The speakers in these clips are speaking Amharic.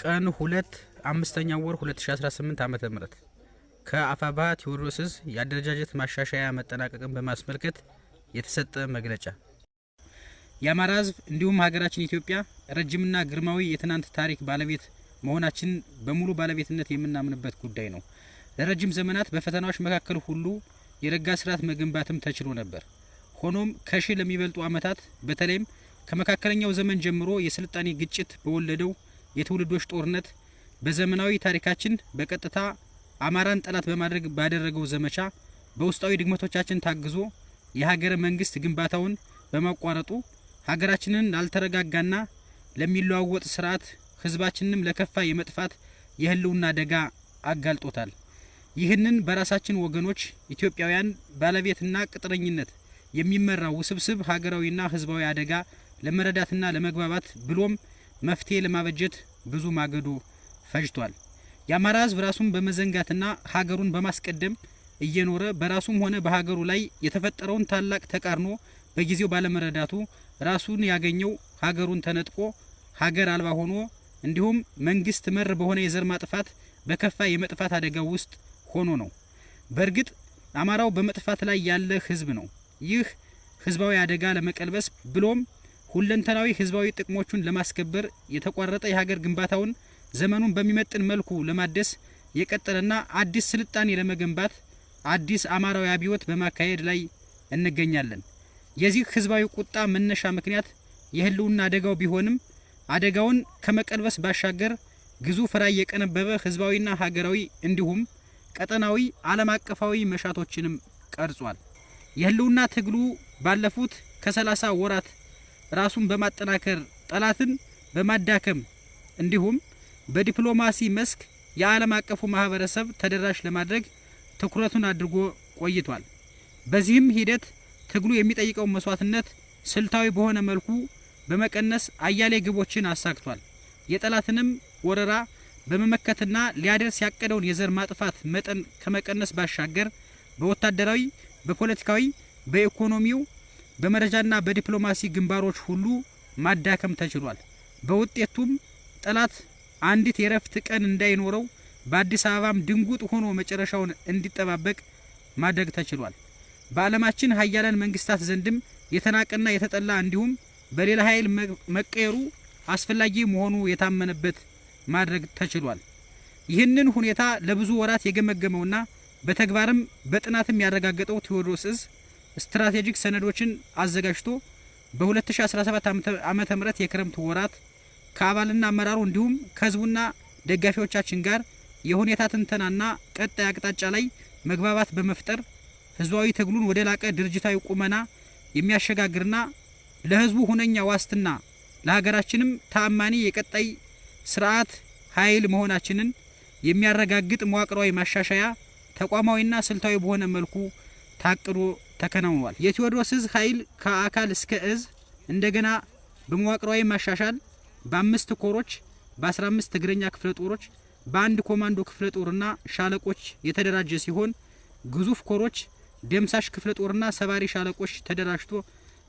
ቀን 2/5 ወር 2018 ዓ.ም ከአፋባ ቴዎድሮስ ዕዝ የአደረጃጀት ማሻሻያ መጠናቀቅን በማስመልከት የተሰጠ መግለጫ። የአማራ ሕዝብ እንዲሁም ሀገራችን ኢትዮጵያ ረጅምና ግርማዊ የትናንት ታሪክ ባለቤት መሆናችን በሙሉ ባለቤትነት የምናምንበት ጉዳይ ነው። ለረጅም ዘመናት በፈተናዎች መካከል ሁሉ የረጋ ስርዓት መገንባትም ተችሎ ነበር። ሆኖም ከሺህ ለሚበልጡ ዓመታት በተለይም ከመካከለኛው ዘመን ጀምሮ የስልጣኔ ግጭት በወለደው የትውልዶች ጦርነት በዘመናዊ ታሪካችን በቀጥታ አማራን ጠላት በማድረግ ባደረገው ዘመቻ በውስጣዊ ድግመቶቻችን ታግዞ የሀገረ መንግስት ግንባታውን በማቋረጡ ሀገራችንን ላልተረጋጋና ለሚለዋወጥ ስርዓት ህዝባችንንም ለከፋ የመጥፋት የህልውና አደጋ አጋልጦታል። ይህንን በራሳችን ወገኖች ኢትዮጵያውያን ባለቤትና ቅጥረኝነት የሚመራው ውስብስብ ሀገራዊና ህዝባዊ አደጋ ለመረዳትና ለመግባባት ብሎም መፍትሄ ለማበጀት ብዙ ማገዶ ፈጅቷል። የአማራ ሕዝብ ራሱን በመዘንጋትና ሀገሩን በማስቀደም እየኖረ በራሱም ሆነ በሀገሩ ላይ የተፈጠረውን ታላቅ ተቃርኖ በጊዜው ባለመረዳቱ ራሱን ያገኘው ሀገሩን ተነጥቆ ሀገር አልባ ሆኖ እንዲሁም መንግስት መር በሆነ የዘር ማጥፋት በከፋ የመጥፋት አደጋ ውስጥ ሆኖ ነው። በእርግጥ አማራው በመጥፋት ላይ ያለ ህዝብ ነው። ይህ ህዝባዊ አደጋ ለመቀልበስ ብሎም ሁለንተናዊ ህዝባዊ ጥቅሞቹን ለማስከበር የተቋረጠ የሀገር ግንባታውን ዘመኑን በሚመጥን መልኩ ለማደስ የቀጠለና አዲስ ስልጣኔ ለመገንባት አዲስ አማራዊ አብዮት በማካሄድ ላይ እንገኛለን። የዚህ ህዝባዊ ቁጣ መነሻ ምክንያት የህልውና አደጋው ቢሆንም አደጋውን ከመቀልበስ ባሻገር ግዙፍ ራዕይ የቀነበበ ህዝባዊና ሀገራዊ እንዲሁም ቀጠናዊ ዓለም አቀፋዊ መሻቶችንም ቀርጿል። የህልውና ትግሉ ባለፉት ከ30 ወራት ራሱን በማጠናከር ጠላትን በማዳከም እንዲሁም በዲፕሎማሲ መስክ የዓለም አቀፉ ማህበረሰብ ተደራሽ ለማድረግ ትኩረቱን አድርጎ ቆይቷል። በዚህም ሂደት ትግሉ የሚጠይቀው መስዋዕትነት ስልታዊ በሆነ መልኩ በመቀነስ አያሌ ግቦችን አሳክቷል። የጠላትንም ወረራ በመመከትና ሊያደርስ ያቀደውን የዘር ማጥፋት መጠን ከመቀነስ ባሻገር በወታደራዊ፣ በፖለቲካዊ፣ በኢኮኖሚው፣ በመረጃና በዲፕሎማሲ ግንባሮች ሁሉ ማዳከም ተችሏል። በውጤቱም ጠላት አንዲት የረፍት ቀን እንዳይኖረው በአዲስ አበባም ድንጉጥ ሆኖ መጨረሻውን እንዲጠባበቅ ማድረግ ተችሏል። በዓለማችን ሀያላን መንግስታት ዘንድም የተናቀና የተጠላ እንዲሁም በሌላ ኃይል መቀየሩ አስፈላጊ መሆኑ የታመነበት ማድረግ ተችሏል። ይህንን ሁኔታ ለብዙ ወራት የገመገመውና በተግባርም በጥናትም ያረጋገጠው ቴዎድሮስ ዕዝ ስትራቴጂክ ሰነዶችን አዘጋጅቶ በ2017 ዓመተ ምህረት የክረምት ወራት ከአባልና አመራሩ እንዲሁም ከህዝቡና ደጋፊዎቻችን ጋር የሁኔታ ትንተናና ቀጣይ አቅጣጫ ላይ መግባባት በመፍጠር ህዝባዊ ትግሉን ወደ ላቀ ድርጅታዊ ቁመና የሚያሸጋግርና ለህዝቡ ሁነኛ ዋስትና ለሀገራችንም ተአማኒ የቀጣይ ስርዓት ኃይል መሆናችንን የሚያረጋግጥ መዋቅራዊ ማሻሻያ ተቋማዊና ስልታዊ በሆነ መልኩ ታቅዶ ተከናውኗል። የቴዎድሮስ ዕዝ ኃይል ከአካል እስከ ዕዝ እንደገና በመዋቅራዊ ማሻሻል በ5 ኮሮች፣ በ15 እግረኛ ክፍለ ጦሮች፣ በአንድ ኮማንዶ ክፍለ ጦርና ሻለቆች የተደራጀ ሲሆን ግዙፍ ኮሮች፣ ደምሳሽ ክፍለ ጦርና ሰባሪ ሻለቆች ተደራጅቶ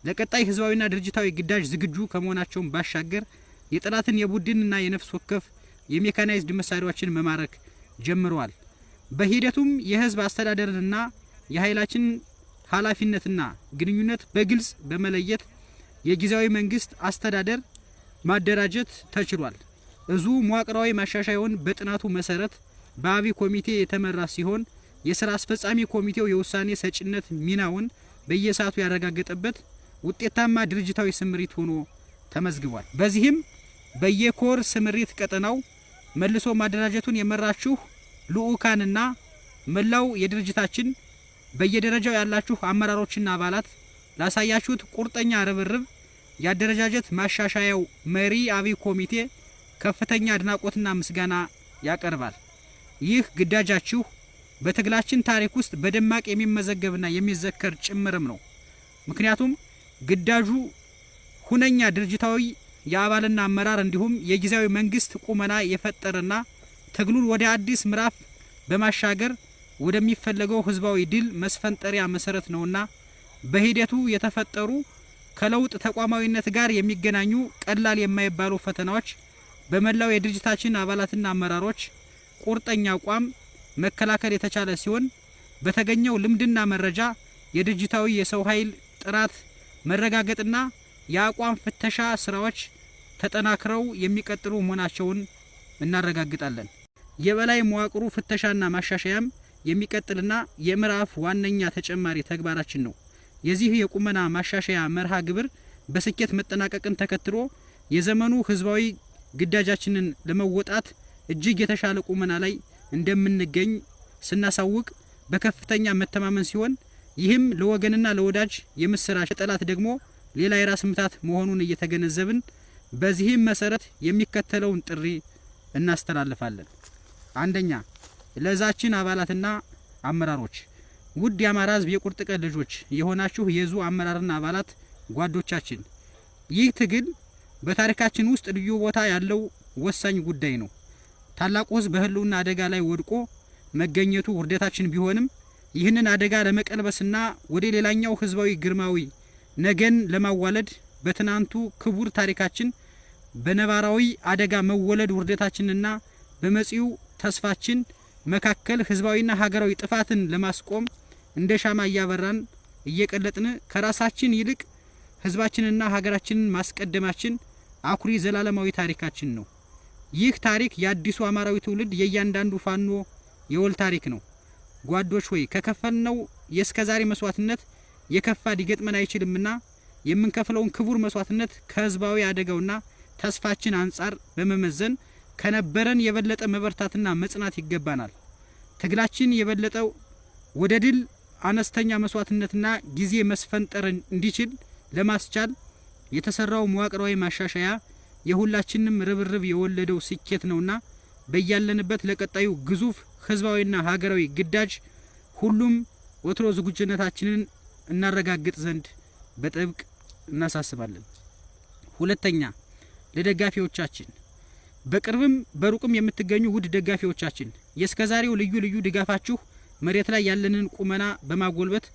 ለቀጣይ ህዝባዊና ድርጅታዊ ግዳጅ ዝግጁ ከመሆናቸውም ባሻገር የጠላትን የቡድንና የነፍስ ወከፍ የሜካናይዝድ መሳሪያዎችን መማረክ ጀምረዋል። በሂደቱም የህዝብ አስተዳደርና የኃይላችን ኃላፊነትና ግንኙነት በግልጽ በመለየት የጊዜያዊ መንግስት አስተዳደር ማደራጀት ተችሏል። ዕዙ መዋቅራዊ ማሻሻያውን በጥናቱ መሰረት በአብይ ኮሚቴ የተመራ ሲሆን የሥራ አስፈጻሚ ኮሚቴው የውሳኔ ሰጭነት ሚናውን በየሰዓቱ ያረጋገጠበት ውጤታማ ድርጅታዊ ስምሪት ሆኖ ተመዝግቧል። በዚህም በየኮር ስምሪት ቀጠናው መልሶ ማደራጀቱን የመራችሁ ልኡካንና መላው የድርጅታችን በየደረጃው ያላችሁ አመራሮችና አባላት ላሳያችሁት ቁርጠኛ ርብርብ የአደረጃጀት ማሻሻያው መሪ አብይ ኮሚቴ ከፍተኛ አድናቆትና ምስጋና ያቀርባል። ይህ ግዳጃችሁ በትግላችን ታሪክ ውስጥ በደማቅ የሚመዘገብና የሚዘከር ጭምርም ነው። ምክንያቱም ግዳጁ ሁነኛ ድርጅታዊ የአባልና አመራር እንዲሁም የጊዜያዊ መንግስት ቁመና የፈጠረና ትግሉን ወደ አዲስ ምዕራፍ በማሻገር ወደሚፈለገው ህዝባዊ ድል መስፈንጠሪያ መሰረት ነውና በሂደቱ የተፈጠሩ ከለውጥ ተቋማዊነት ጋር የሚገናኙ ቀላል የማይባሉ ፈተናዎች በመላው የድርጅታችን አባላትና አመራሮች ቁርጠኛ አቋም መከላከል የተቻለ ሲሆን በተገኘው ልምድና መረጃ የድርጅታዊ የሰው ኃይል ጥራት መረጋገጥና የአቋም ፍተሻ ስራዎች ተጠናክረው የሚቀጥሉ መሆናቸውን እናረጋግጣለን። የበላይ መዋቅሩ ፍተሻና ማሻሻያም የሚቀጥልና የምዕራፍ ዋነኛ ተጨማሪ ተግባራችን ነው። የዚህ የቁመና ማሻሻያ መርሃ ግብር በስኬት መጠናቀቅን ተከትሎ የዘመኑ ህዝባዊ ግዳጃችንን ለመወጣት እጅግ የተሻለ ቁመና ላይ እንደምንገኝ ስናሳውቅ በከፍተኛ መተማመን ሲሆን ይህም ለወገንና ለወዳጅ የምስራች፣ ጠላት ደግሞ ሌላ የራስ ምታት መሆኑን እየተገነዘብን በዚህም መሰረት የሚከተለውን ጥሪ እናስተላልፋለን። አንደኛ፣ ለዛችን አባላትና አመራሮች ውድ የአማራ ህዝብ የቁርጥ ቀን ልጆች የሆናችሁ የዙ አመራርና አባላት ጓዶቻችን፣ ይህ ትግል በታሪካችን ውስጥ ልዩ ቦታ ያለው ወሳኝ ጉዳይ ነው። ታላቁ ህዝብ በህልውና አደጋ ላይ ወድቆ መገኘቱ ውርደታችን ቢሆንም ይህንን አደጋ ለመቀልበስና ወደ ሌላኛው ህዝባዊ ግርማዊ ነገን ለማዋለድ በትናንቱ ክቡር ታሪካችን በነባራዊ አደጋ መወለድ ውርደታችንና በመጪው ተስፋችን መካከል ህዝባዊና ሀገራዊ ጥፋትን ለማስቆም እንደ ሻማ እያበራን እየቀለጥን ከራሳችን ይልቅ ህዝባችንና ሀገራችንን ማስቀደማችን አኩሪ ዘላለማዊ ታሪካችን ነው። ይህ ታሪክ የአዲሱ አማራዊ ትውልድ የእያንዳንዱ ፋኖ የወል ታሪክ ነው። ጓዶች ሆይ ከከፈልነው የእስከዛሬ መስዋዕትነት የከፋ ሊገጥመን አይችልምና የምንከፍለውን ክቡር መስዋዕትነት ከህዝባዊ አደጋውና ተስፋችን አንጻር በመመዘን ከነበረን የበለጠ መበርታትና መጽናት ይገባናል። ትግላችን የበለጠው ወደ ድል አነስተኛ መስዋዕትነትና ጊዜ መስፈንጠር እንዲችል ለማስቻል የተሰራው መዋቅራዊ ማሻሻያ የሁላችንም ርብርብ የወለደው ስኬት ነውና በያለንበት ለቀጣዩ ግዙፍ ህዝባዊና ሀገራዊ ግዳጅ ሁሉም ወትሮ ዝግጁነታችንን እናረጋግጥ ዘንድ በጥብቅ እናሳስባለን። ሁለተኛ፣ ለደጋፊዎቻችን በቅርብም በሩቅም የምትገኙ ውድ ደጋፊዎቻችን የእስከዛሬው ልዩ ልዩ ድጋፋችሁ መሬት ላይ ያለንን ቁመና በማጎልበት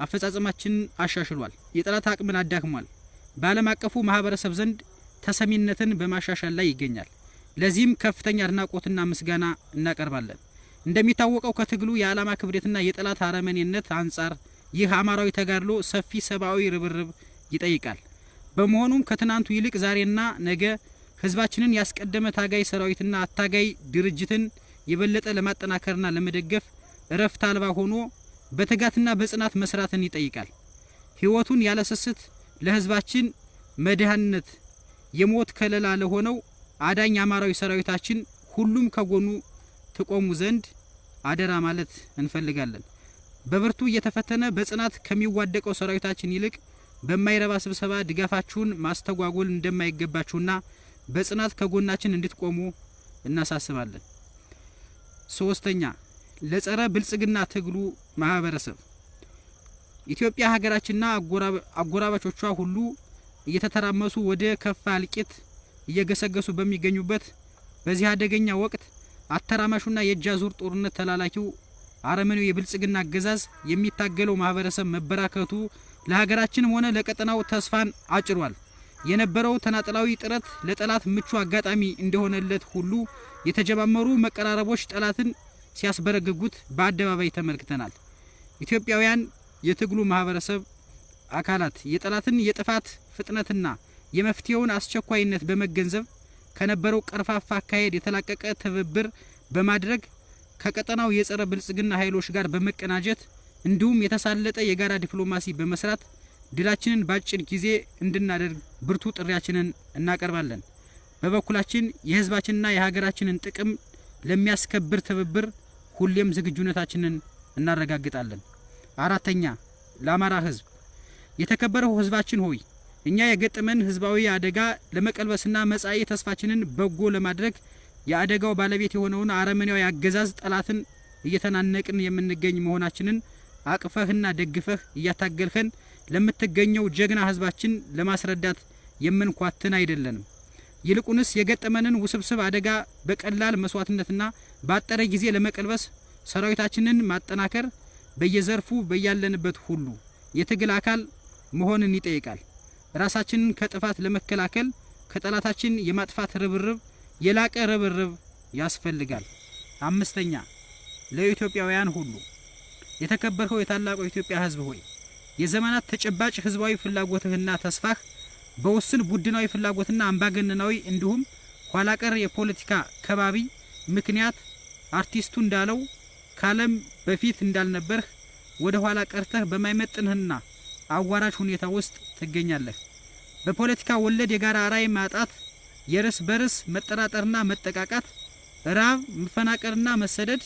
አፈጻጸማችንን አሻሽሏል፣ የጠላት አቅምን አዳክሟል፣ በዓለም አቀፉ ማህበረሰብ ዘንድ ተሰሚነትን በማሻሻል ላይ ይገኛል። ለዚህም ከፍተኛ አድናቆትና ምስጋና እናቀርባለን። እንደሚታወቀው ከትግሉ የዓላማ ክብደትና የጠላት አረመኔነት አንጻር ይህ አማራዊ ተጋድሎ ሰፊ ሰብአዊ ርብርብ ይጠይቃል። በመሆኑም ከትናንቱ ይልቅ ዛሬና ነገ ህዝባችንን ያስቀደመ ታጋይ ሰራዊትና አታጋይ ድርጅትን የበለጠ ለማጠናከርና ለመደገፍ እረፍት አልባ ሆኖ በትጋትና በጽናት መስራትን ይጠይቃል። ህይወቱን ያለስስት ለህዝባችን መድኃኒት የሞት ከለላ ለሆነው አዳኝ አማራዊ ሰራዊታችን ሁሉም ከጎኑ ትቆሙ ዘንድ አደራ ማለት እንፈልጋለን። በብርቱ እየተፈተነ በጽናት ከሚዋደቀው ሰራዊታችን ይልቅ በማይረባ ስብሰባ ድጋፋችሁን ማስተጓጎል እንደማይገባችሁና በጽናት ከጎናችን እንድትቆሙ እናሳስባለን። ሶስተኛ፣ ለጸረ ብልጽግና ትግሉ ማህበረሰብ ኢትዮጵያ ሀገራችንና አጎራባቾቿ ሁሉ እየተተራመሱ ወደ ከፋ እልቂት እየገሰገሱ በሚገኙበት በዚህ አደገኛ ወቅት አተራማሹና የእጅ አዙር ጦርነት ተላላኪው አረመኔው የብልጽግና አገዛዝ የሚታገለው ማህበረሰብ መበራከቱ ለሀገራችንም ሆነ ለቀጠናው ተስፋን አጭሯል። የነበረው ተናጠላዊ ጥረት ለጠላት ምቹ አጋጣሚ እንደሆነለት ሁሉ የተጀማመሩ መቀራረቦች ጠላትን ሲያስበረግጉት በአደባባይ ተመልክተናል። ኢትዮጵያውያን የትግሉ ማህበረሰብ አካላት የጠላትን የጥፋት ፍጥነትና የመፍትሄውን አስቸኳይነት በመገንዘብ ከነበረው ቀርፋፋ አካሄድ የተላቀቀ ትብብር በማድረግ ከቀጠናው የጸረ ብልጽግና ኃይሎች ጋር በመቀናጀት እንዲሁም የተሳለጠ የጋራ ዲፕሎማሲ በመስራት ድላችንን ባጭር ጊዜ እንድናደርግ ብርቱ ጥሪያችንን እናቀርባለን። በበኩላችን የህዝባችንና የሀገራችንን ጥቅም ለሚያስከብር ትብብር ሁሌም ዝግጁነታችንን እናረጋግጣለን። አራተኛ፣ ለአማራ ህዝብ የተከበረው ህዝባችን ሆይ እኛ የገጠመን ህዝባዊ አደጋ ለመቀልበስና መጻኢ ተስፋችንን በጎ ለማድረግ የአደጋው ባለቤት የሆነውን አረመኔያዊ አገዛዝ ጠላትን እየተናነቅን የምንገኝ መሆናችንን አቅፈህና ደግፈህ እያታገልከን ለምትገኘው ጀግና ህዝባችን ለማስረዳት የምንኳትን አይደለንም። ይልቁንስ የገጠመንን ውስብስብ አደጋ በቀላል መስዋዕትነትና ባጠረ ጊዜ ለመቀልበስ ሰራዊታችንን ማጠናከር በየዘርፉ በያለንበት ሁሉ የትግል አካል መሆንን ይጠይቃል። ራሳችንን ከጥፋት ለመከላከል ከጠላታችን የማጥፋት ርብርብ የላቀ ርብርብ ያስፈልጋል። አምስተኛ ለኢትዮጵያውያን ሁሉ የተከበርከው የታላቁ የኢትዮጵያ ሕዝብ ሆይ የዘመናት ተጨባጭ ሕዝባዊ ፍላጎትህና ተስፋህ በውስን ቡድናዊ ፍላጎትና አምባገነናዊ እንዲሁም ኋላቀር የፖለቲካ ከባቢ ምክንያት አርቲስቱ እንዳለው ካለም በፊት እንዳልነበርህ ወደ ኋላ ቀርተህ በማይመጥንህና አዋራጅ ሁኔታ ውስጥ ትገኛለህ። በፖለቲካ ወለድ የጋራ ራዕይ ማጣት፣ የርስ በርስ መጠራጠርና መጠቃቃት፣ ራብ፣ መፈናቀልና መሰደድ፣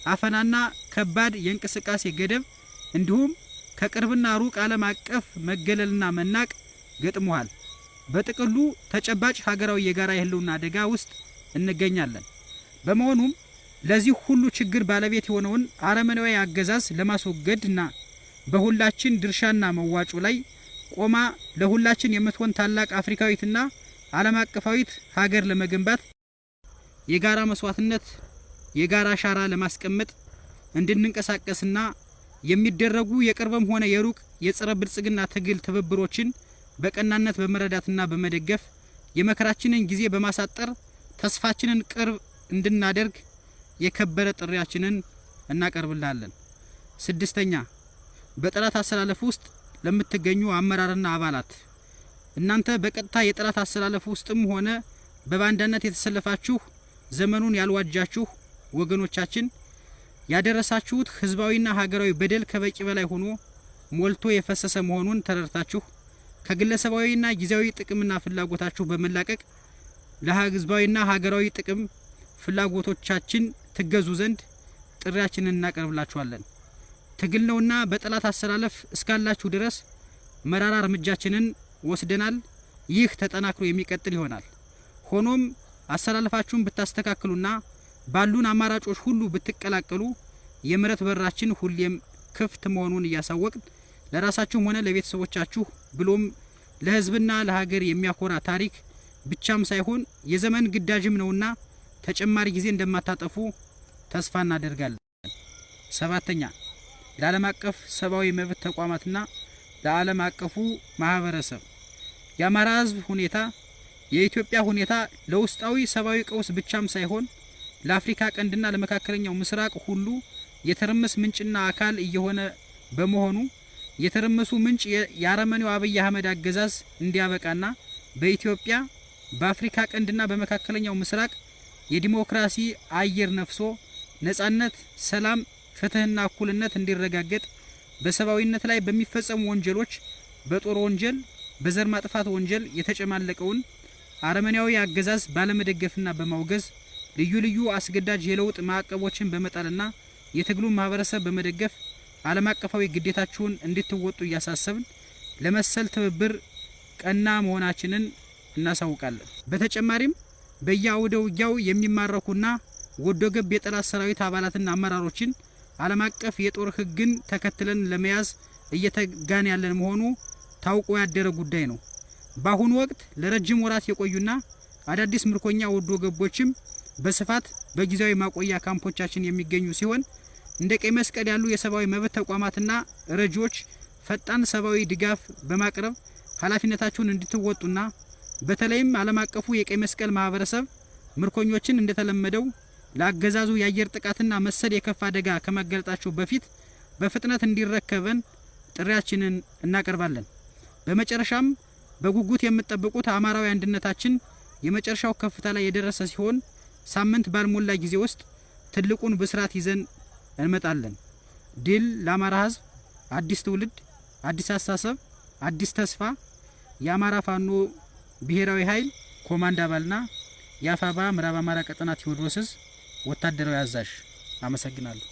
አፈናና ከባድ የእንቅስቃሴ ገደብ እንዲሁም ከቅርብና ሩቅ ዓለም አቀፍ መገለልና መናቅ ገጥሞሃል። በጥቅሉ ተጨባጭ ሀገራዊ የጋራ የህልውና አደጋ ውስጥ እንገኛለን። በመሆኑም ለዚህ ሁሉ ችግር ባለቤት የሆነውን አረመናዊ አገዛዝ ለማስወገድና በሁላችን ድርሻና መዋጮ ላይ ቆማ ለሁላችን የምትሆን ታላቅ አፍሪካዊትና ዓለም አቀፋዊት ሀገር ለመገንባት የጋራ መስዋዕትነት የጋራ አሻራ ለማስቀመጥ እንድንንቀሳቀስና የሚደረጉ የቅርብም ሆነ የሩቅ የጸረ ብልጽግና ትግል ትብብሮችን በቀናነት በመረዳትና በመደገፍ የመከራችንን ጊዜ በማሳጠር ተስፋችንን ቅርብ እንድናደርግ የከበረ ጥሪያችንን እናቀርብላለን። ስድስተኛ በጠላት አሰላለፍ ውስጥ ለምትገኙ አመራርና አባላት እናንተ በቀጥታ የጠላት አሰላለፍ ውስጥም ሆነ በባንዳነት የተሰለፋችሁ ዘመኑን ያልዋጃችሁ ወገኖቻችን ያደረሳችሁት ህዝባዊና ሀገራዊ በደል ከበቂ በላይ ሆኖ ሞልቶ የፈሰሰ መሆኑን ተረድታችሁ ከግለሰባዊና ጊዜያዊ ጥቅምና ፍላጎታችሁ በመላቀቅ ለህዝባዊና ሀገራዊ ጥቅም ፍላጎቶቻችን ትገዙ ዘንድ ጥሪያችንን እናቀርብላችኋለን። ትግል ነውና በጠላት አሰላለፍ እስካላችሁ ድረስ መራራ እርምጃችንን ወስደናል። ይህ ተጠናክሮ የሚቀጥል ይሆናል። ሆኖም አሰላለፋችሁን ብታስተካክሉና ባሉን አማራጮች ሁሉ ብትቀላቀሉ የምህረት በራችን ሁሌም ክፍት መሆኑን እያሳወቅን ለራሳችሁም ሆነ ለቤተሰቦቻችሁ ብሎም ለህዝብና ለሀገር የሚያኮራ ታሪክ ብቻም ሳይሆን የዘመን ግዳጅም ነውና ተጨማሪ ጊዜ እንደማታጠፉ ተስፋ እናደርጋለን። ሰባተኛ ለዓለም አቀፍ ሰብአዊ መብት ተቋማትና ለዓለም አቀፉ ማህበረሰብ የአማራ ህዝብ ሁኔታ የኢትዮጵያ ሁኔታ ለውስጣዊ ሰብአዊ ቀውስ ብቻም ሳይሆን ለአፍሪካ ቀንድና ለመካከለኛው ምስራቅ ሁሉ የተረመስ ምንጭና አካል እየሆነ በመሆኑ የተረመሱ ምንጭ የአረመኔው አብይ አህመድ አገዛዝ እንዲያበቃና በኢትዮጵያ በአፍሪካ ቀንድና በመካከለኛው ምስራቅ የዲሞክራሲ አየር ነፍሶ ነጻነት፣ ሰላም፣ ፍትህና እኩልነት እንዲረጋገጥ በሰብአዊነት ላይ በሚፈጸሙ ወንጀሎች በጦር ወንጀል፣ በዘር ማጥፋት ወንጀል የተጨማለቀውን አረመኔያዊ አገዛዝ ባለመደገፍና በማውገዝ ልዩ ልዩ አስገዳጅ የለውጥ ማዕቀቦችን በመጣልና የትግሉን ማህበረሰብ በመደገፍ ዓለም አቀፋዊ ግዴታችሁን እንድትወጡ እያሳሰብን ለመሰል ትብብር ቀና መሆናችንን እናሳውቃለን። በተጨማሪም በየአውደ ውጊያው የሚማረኩና ወዶ ገብ የጠላት ሰራዊት አባላትና አመራሮችን ዓለም አቀፍ የጦር ህግን ተከትለን ለመያዝ እየተጋን ያለን መሆኑ ታውቆ ያደረ ጉዳይ ነው። በአሁኑ ወቅት ለረጅም ወራት የቆዩና አዳዲስ ምርኮኛ ወዶ ገቦችም በስፋት በጊዜያዊ ማቆያ ካምፖቻችን የሚገኙ ሲሆን እንደ ቀይ መስቀል ያሉ የሰብአዊ መብት ተቋማትና ረጂዎች ፈጣን ሰብአዊ ድጋፍ በማቅረብ ኃላፊነታቸውን እንድትወጡና በተለይም ዓለም አቀፉ የቀይ መስቀል ማህበረሰብ ምርኮኞችን እንደተለመደው ለአገዛዙ የአየር ጥቃትና መሰል የከፋ አደጋ ከመጋለጣቸው በፊት በፍጥነት እንዲረከበን ጥሪያችንን እናቀርባለን። በመጨረሻም በጉጉት የምትጠብቁት አማራዊ አንድነታችን የመጨረሻው ከፍታ ላይ የደረሰ ሲሆን ሳምንት ባልሞላ ጊዜ ውስጥ ትልቁን ብስራት ይዘን እንመጣለን። ድል ለአማራ ህዝብ! አዲስ ትውልድ፣ አዲስ አስተሳሰብ፣ አዲስ ተስፋ። የአማራ ፋኖ ብሔራዊ ኃይል ኮማንድ አባልና የአፋባ ምዕራብ አማራ ቀጠና ቴዎድሮስ ወታደራዊ አዛዥ። አመሰግናለሁ።